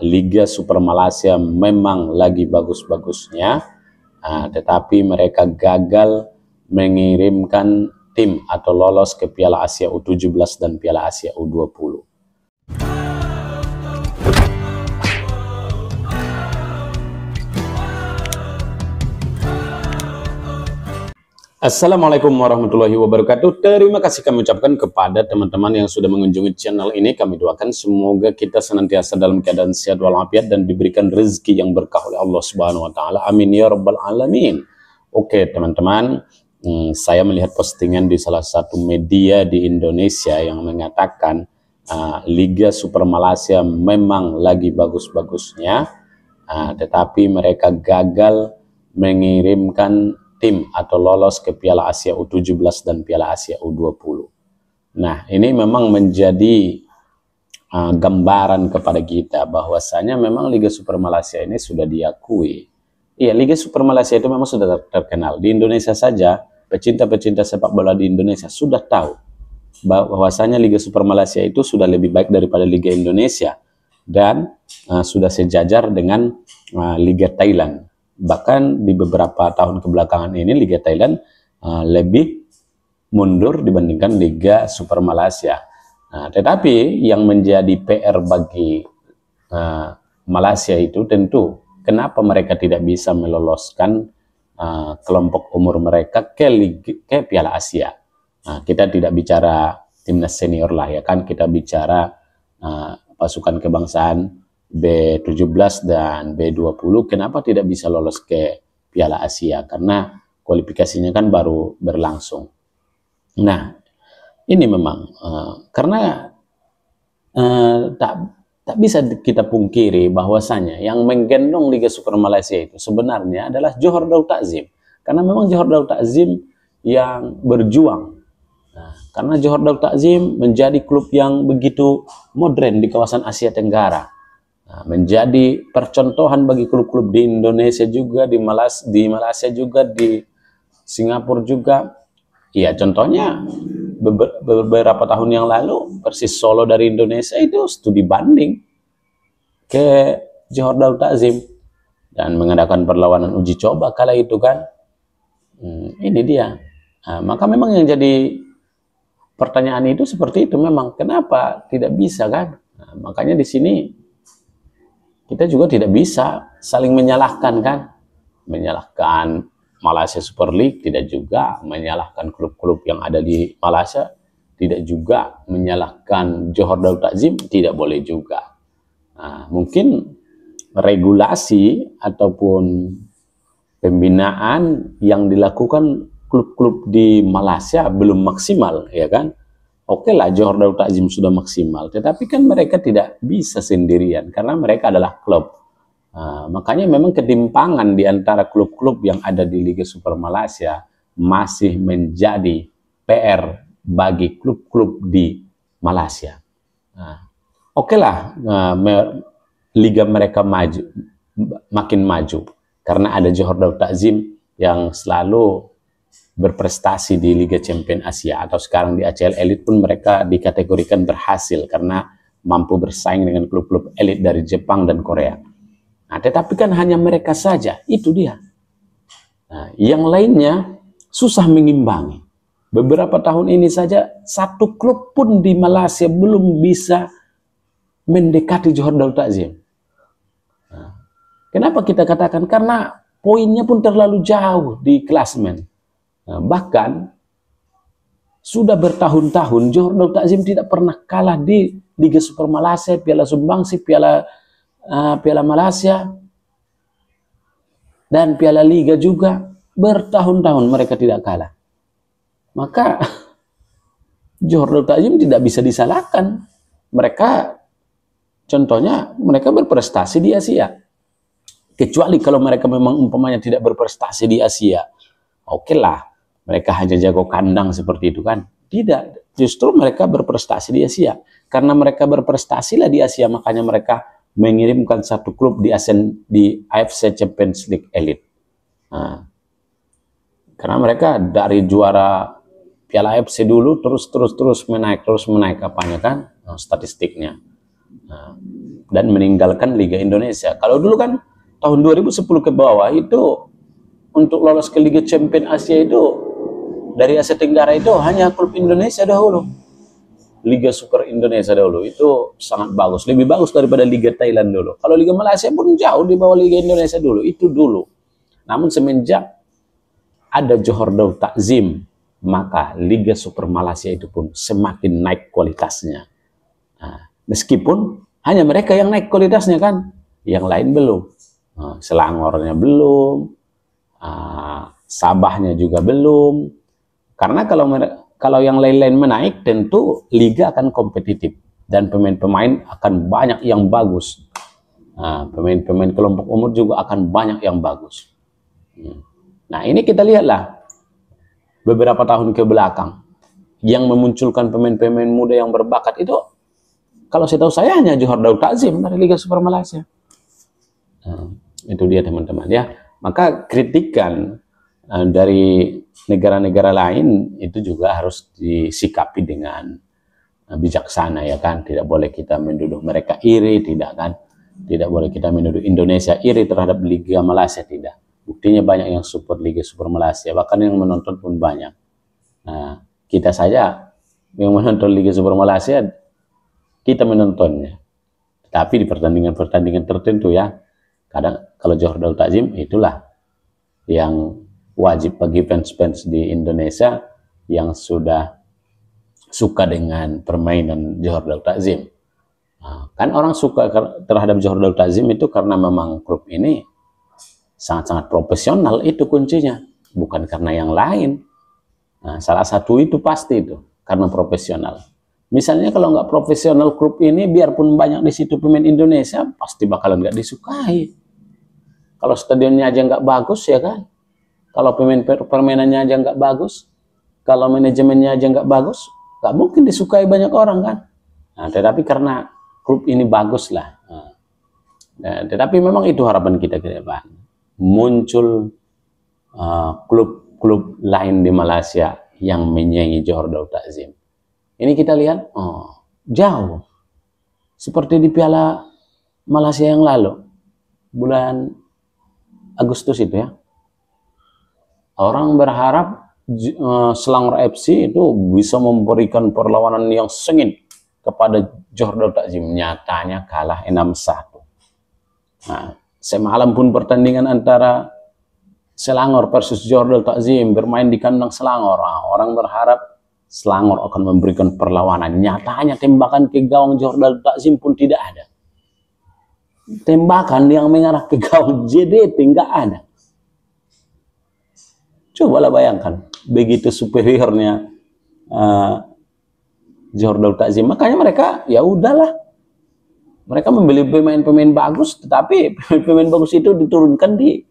Liga Super Malaysia memang lagi bagus-bagusnya, tetapi mereka gagal mengirimkan tim atau lolos ke Piala Asia U17 dan Piala Asia U20. Assalamualaikum warahmatullahi wabarakatuh. Terima kasih kami ucapkan kepada teman-teman yang sudah mengunjungi channel ini. Kami doakan semoga kita senantiasa dalam keadaan sehat walafiat dan diberikan rezeki yang berkah oleh Allah Subhanahu wa taala. Amin ya rabbal alamin. Oke, teman-teman, saya melihat postingan di salah satu media di Indonesia yang mengatakan Liga Super Malaysia memang lagi bagus-bagusnya, tetapi mereka gagal mengirimkan tim atau lolos ke Piala Asia U17 dan Piala Asia U20. Nah, ini memang menjadi gambaran kepada kita bahwasanya memang Liga Super Malaysia ini sudah diakui. Iya, Liga Super Malaysia itu memang sudah terkenal. Di Indonesia saja, pecinta-pecinta sepak bola di Indonesia sudah tahu bahwasanya Liga Super Malaysia itu sudah lebih baik daripada Liga Indonesia dan sudah sejajar dengan Liga Thailand. Bahkan di beberapa tahun kebelakangan ini Liga Thailand lebih mundur dibandingkan Liga Super Malaysia. Tetapi yang menjadi PR bagi Malaysia itu tentu kenapa mereka tidak bisa meloloskan kelompok umur mereka ke Piala Asia. Kita tidak bicara timnas senior lah ya kan, kita bicara pasukan kebangsaan B17 dan B20, kenapa tidak bisa lolos ke Piala Asia? Karena kualifikasinya kan baru berlangsung. Nah, ini memang karena tak bisa kita pungkiri bahwasanya yang menggendong Liga Super Malaysia itu sebenarnya adalah Johor Darul Takzim. Karena memang Johor Darul Takzim yang berjuang. Karena Johor Darul Takzim menjadi klub yang begitu modern di kawasan Asia Tenggara. Menjadi percontohan bagi klub-klub di Indonesia juga, di Malaysia juga, di Singapura juga. Ya, contohnya beberapa tahun yang lalu Persis Solo dari Indonesia itu studi banding ke Johor Darul Takzim dan mengadakan perlawanan uji coba kala itu kan. Ini dia. Maka memang yang jadi pertanyaan itu seperti itu, memang kenapa tidak bisa kan? Makanya di sini kita juga tidak bisa saling menyalahkan kan, menyalahkan Malaysia Super League, tidak juga menyalahkan klub-klub yang ada di Malaysia, tidak juga menyalahkan Johor Darul Takzim, tidak boleh juga. Mungkin regulasi ataupun pembinaan yang dilakukan klub-klub di Malaysia belum maksimal, ya kan? Oke lah, Johor Darul Takzim sudah maksimal, tetapi kan mereka tidak bisa sendirian karena mereka adalah klub. Makanya memang ketimpangan di antara klub-klub yang ada di Liga Super Malaysia masih menjadi PR bagi klub-klub di Malaysia. Oke lah, liga mereka makin maju karena ada Johor Darul Takzim yang selalu berprestasi di Liga Champion Asia, atau sekarang di ACL Elite pun mereka dikategorikan berhasil karena mampu bersaing dengan klub-klub elit dari Jepang dan Korea. Tetapi kan hanya mereka saja, itu dia. Yang lainnya susah mengimbangi. Beberapa tahun ini saja satu klub pun di Malaysia belum bisa mendekati Johor Darul Takzim. Kenapa kita katakan? Karena poinnya pun terlalu jauh di klasemen. Bahkan sudah bertahun-tahun Johor Darul Takzim tidak pernah kalah di Liga Super Malaysia, Piala Sumbangsi, Piala Malaysia dan Piala Liga juga. Bertahun-tahun mereka tidak kalah. Maka Johor Darul Takzim tidak bisa disalahkan. Mereka contohnya mereka berprestasi di Asia. Kecuali kalau mereka memang umpamanya tidak berprestasi di Asia, oke lah, mereka hanya jago kandang seperti itu kan? Tidak, justru mereka berprestasi di Asia. Karena mereka berprestasi lah di Asia, makanya mereka mengirimkan satu klub di AFC Champions League Elite. Karena mereka dari juara Piala AFC dulu terus menaik apanya kan, statistiknya. Nah, dan meninggalkan Liga Indonesia. Kalau dulu kan tahun 2010 ke bawah itu untuk lolos ke Liga Champion Asia itu dari Asia Tenggara itu hanya klub Indonesia dahulu. Liga Super Indonesia dahulu itu sangat bagus, lebih bagus daripada Liga Thailand dulu. Kalau Liga Malaysia pun jauh di bawah Liga Indonesia dulu, itu dulu. Namun semenjak ada Johor Darul Takzim, maka Liga Super Malaysia itu pun semakin naik kualitasnya. Nah, meskipun hanya mereka yang naik kualitasnya kan, yang lain belum. Nah, Selangornya belum, Sabahnya juga belum. Karena kalau yang lain-lain menaik, tentu liga akan kompetitif dan pemain-pemain akan banyak yang bagus. Pemain-pemain kelompok umur juga akan banyak yang bagus. Nah, ini kita lihatlah beberapa tahun ke belakang yang memunculkan pemain-pemain muda yang berbakat itu, kalau saya tahu saya hanya Johor Darul Takzim dari Liga Super Malaysia. Itu dia teman-teman ya. Maka kritikan dari negara-negara lain itu juga harus disikapi dengan bijaksana ya kan. Tidak boleh kita menuduh mereka iri, tidak kan. Tidak boleh kita menuduh Indonesia iri terhadap Liga Malaysia, tidak. Buktinya banyak yang support Liga Super Malaysia, bahkan yang menonton pun banyak. Nah, kita saja yang menonton Liga Super Malaysia, kita menontonnya. Tapi di pertandingan-pertandingan tertentu ya, kadang kalau Johor Darul Takzim itulah yang wajib bagi fans-fans di Indonesia yang sudah suka dengan permainan Johor Darul Takzim. Nah, kan orang suka terhadap Johor Darul Takzim itu karena memang klub ini sangat-sangat profesional, itu kuncinya, bukan karena yang lain. Nah, salah satu itu pasti itu karena profesional. Misalnya kalau nggak profesional klub ini, biarpun banyak di situ pemain Indonesia, pasti bakalan nggak disukai. Kalau stadionnya aja nggak bagus ya kan, kalau permainannya aja nggak bagus, kalau manajemennya aja nggak bagus, nggak mungkin disukai banyak orang kan. Nah, tetapi karena klub ini bagus lah. Nah, tetapi memang itu harapan kita ke depan. Muncul klub-klub lain di Malaysia yang menyaingi Johor Darul Takzim. Ini kita lihat, jauh. Seperti di Piala Malaysia yang lalu, bulan Agustus itu ya. Orang berharap Selangor FC itu bisa memberikan perlawanan yang sengit kepada Johor Darul Takzim. Nyatanya kalah 6-1. Nah, semalam pun pertandingan antara Selangor versus Johor Darul Takzim bermain di kandang Selangor. Orang berharap Selangor akan memberikan perlawanan. Nyatanya tembakan ke gawang Johor Darul Takzim pun tidak ada. Tembakan yang mengarah ke gawang JDT nggak ada. Cobalah bayangkan, begitu superiornya Johor Darul Takzim. Makanya mereka, ya udahlah, mereka membeli pemain-pemain bagus, tetapi pemain bagus itu diturunkan di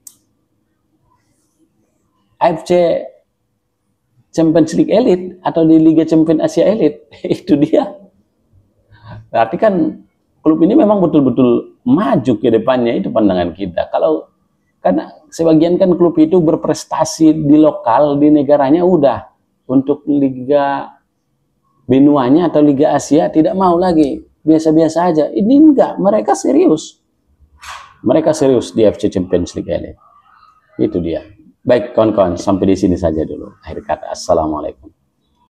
AFC Champions League Elite atau di Liga Champions Asia Elite. Itu dia. Berarti kan klub ini memang betul-betul maju ke depannya, itu pandangan kita. Karena sebagian kan klub itu berprestasi di lokal, di negaranya udah. Untuk Liga benuanya atau Liga Asia tidak mau lagi. Biasa-biasa aja. Ini enggak, mereka serius. Mereka serius di FC Champions League Elite. Itu dia. Baik kawan-kawan, sampai di sini saja dulu. Akhir kata, assalamualaikum.